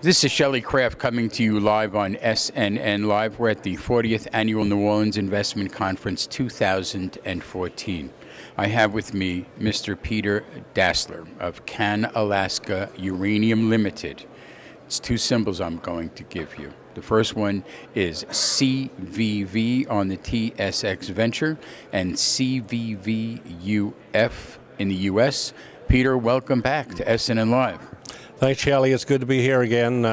This is Shelley Craft coming to you live on SNNLive. We're at the 40th Annual New Orleans Investment Conference 2014. I have with me Mr. Peter Dasler of CanAlaska Uranium Ltd. It's two symbols I'm going to give you. The first one is CVV on the TSX venture and CVVUF in the U.S. Peter, welcome back to SNNLive. Thanks, Shelley. It's good to be here again.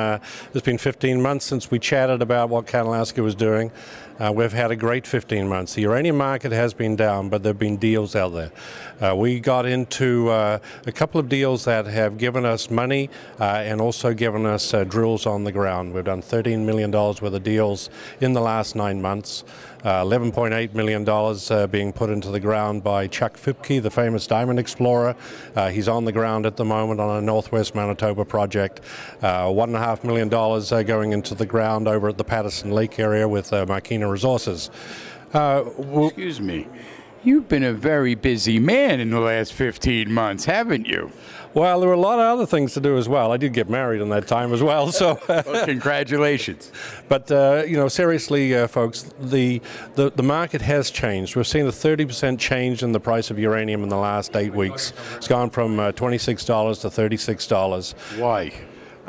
It's been 15 months since we chatted about what CanAlaska was doing. We've had a great 15 months. The uranium market has been down, but there have been deals out there. We got into a couple of deals that have given us money and also given us drills on the ground. We've done $13 million worth of deals in the last 9 months. $11.8 million being put into the ground by Chuck Fipke, the famous diamond explorer. He's on the ground at the moment on a Northwest Manitoba project. $1.5 million going into the ground over at the Patterson Lake area with Marquina Resources. Excuse me. You've been a very busy man in the last 15 months, haven't you? Well, there were a lot of other things to do as well. I did get married in that time as well, so... Well, congratulations. But, you know, seriously, folks, the market has changed. We've seen a 30% change in the price of uranium in the last 8 weeks. It's gone from $26 to $36. Why?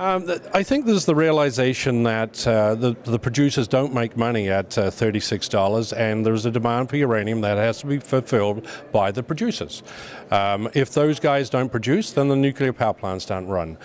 I think there's the realization that the producers don't make money at $36, and there's a demand for uranium that has to be fulfilled by the producers. If those guys don't produce, then the nuclear power plants don't run.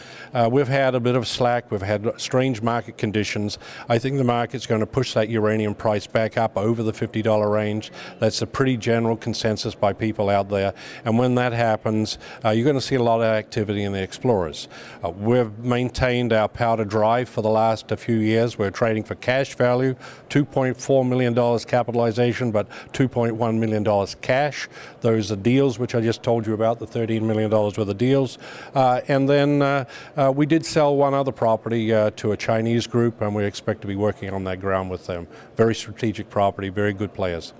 We've had a bit of slack. We've had strange market conditions. I think the market's going to push that uranium price back up over the $50 range. That's a pretty general consensus by people out there. And when that happens, you're going to see a lot of activity in the explorers. We've maintained our powder dry for the last few years. We're trading for cash value, $2.4 million capitalization, but $2.1 million cash. Those are deals which I just told you about, the $13 million worth of deals. And then we did sell one other property to a Chinese group, and we expect to be working on that ground with them. Very strategic property, very good players.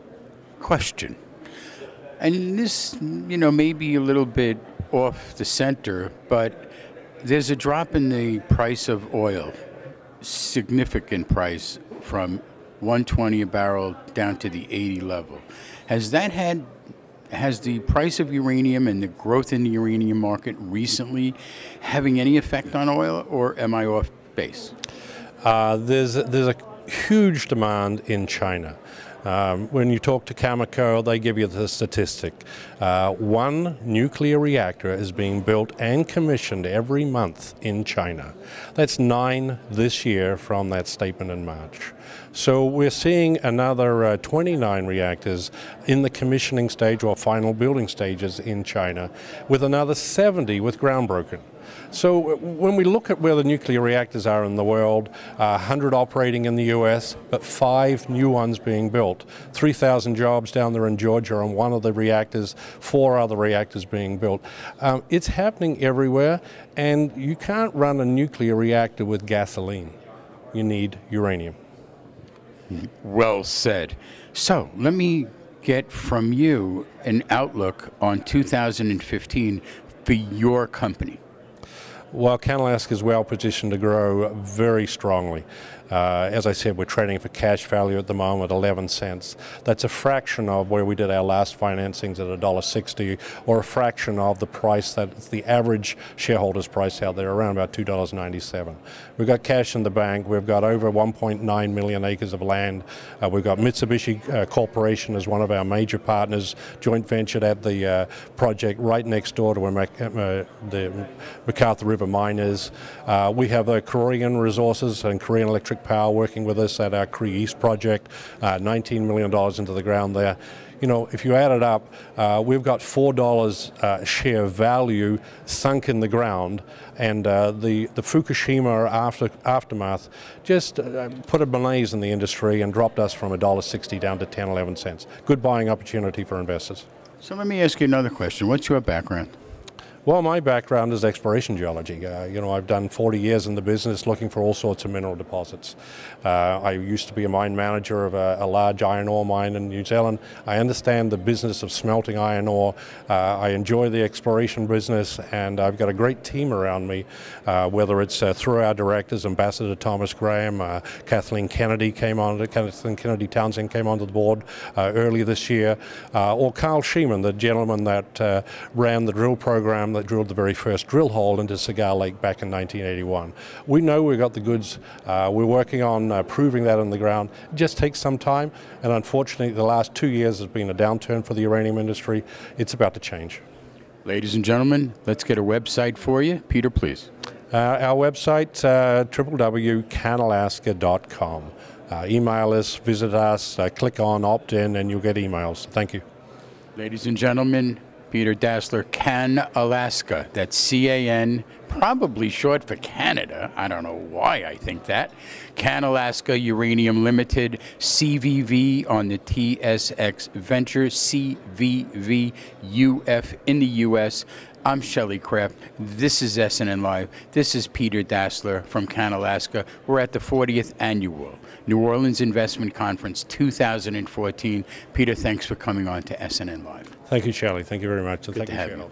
Question. And this, you know, may be a little bit off the center, but there's a drop in the price of oil, significant price, from $120 a barrel down to the $80 level. Has the price of uranium and the growth in the uranium market recently having any effect on oil, or am I off base? There's a huge demand in China. When you talk to Cameco, they give you the statistic. One nuclear reactor is being built and commissioned every month in China. That's 9 this year from that statement in March. So we're seeing another 29 reactors in the commissioning stage or final building stages in China, with another 70 with groundbroken. So when we look at where the nuclear reactors are in the world, 100 operating in the US, but 5 new ones being built. 3,000 jobs down there in Georgia on one of the reactors, 4 other reactors being built. It's happening everywhere, and you can't run a nuclear reactor with gasoline. You need uranium. Well said. So let me get from you an outlook on 2015 for your company. Well, CanAlaska is well positioned to grow very strongly. As I said, we're trading for cash value at the moment, 11 cents. That's a fraction of where we did our last financings at $1.60, or a fraction of the price that's the average shareholder's price out there, around about $2.97. We've got cash in the bank. We've got over 1.9 million acres of land. We've got Mitsubishi Corporation as one of our major partners, joint ventured at the project right next door to where the McArthur River mine is. We have Korean Resources and Korean Electric Power working with us at our Cree East project, $19 million into the ground there. You know, if you add it up, we've got $4 share value sunk in the ground, and the Fukushima aftermath just put a malaise in the industry and dropped us from $1.60 down to 10, 11 cents. Good buying opportunity for investors. So let me ask you another question. What's your background? Well, my background is exploration geology. You know, I've done 40 years in the business looking for all sorts of mineral deposits. I used to be a mine manager of a large iron ore mine in New Zealand. I understand the business of smelting iron ore. I enjoy the exploration business, and I've got a great team around me, whether it's through our directors, Ambassador Thomas Graham, Kathleen Kennedy Townsend came onto the board earlier this year, or Carl Sheeman, the gentleman that ran the drill program that drilled the very first drill hole into Cigar Lake back in 1981. We know we've got the goods. We're working on proving that on the ground. It just takes some time, and unfortunately the last 2 years has been a downturn for the uranium industry. It's about to change. Ladies and gentlemen, let's get a website for you. Peter, please. Our website, www.canalaska.com. Email us, visit us, click on opt-in, and you'll get emails. Thank you. Ladies and gentlemen, Peter Dasler, CanAlaska. That's C-A-N, probably short for Canada. I don't know why I think that. CanAlaska Uranium Ltd, CVV on the TSX Venture, CVVUF in the U.S. I'm Shelley Kraft. This is SNNLive. This is Peter Dasler from CanAlaska. We're at the 40th Annual New Orleans Investment Conference 2014. Peter, thanks for coming on to SNNLive. Thank you, Shelley. Thank you very much. Good to have you.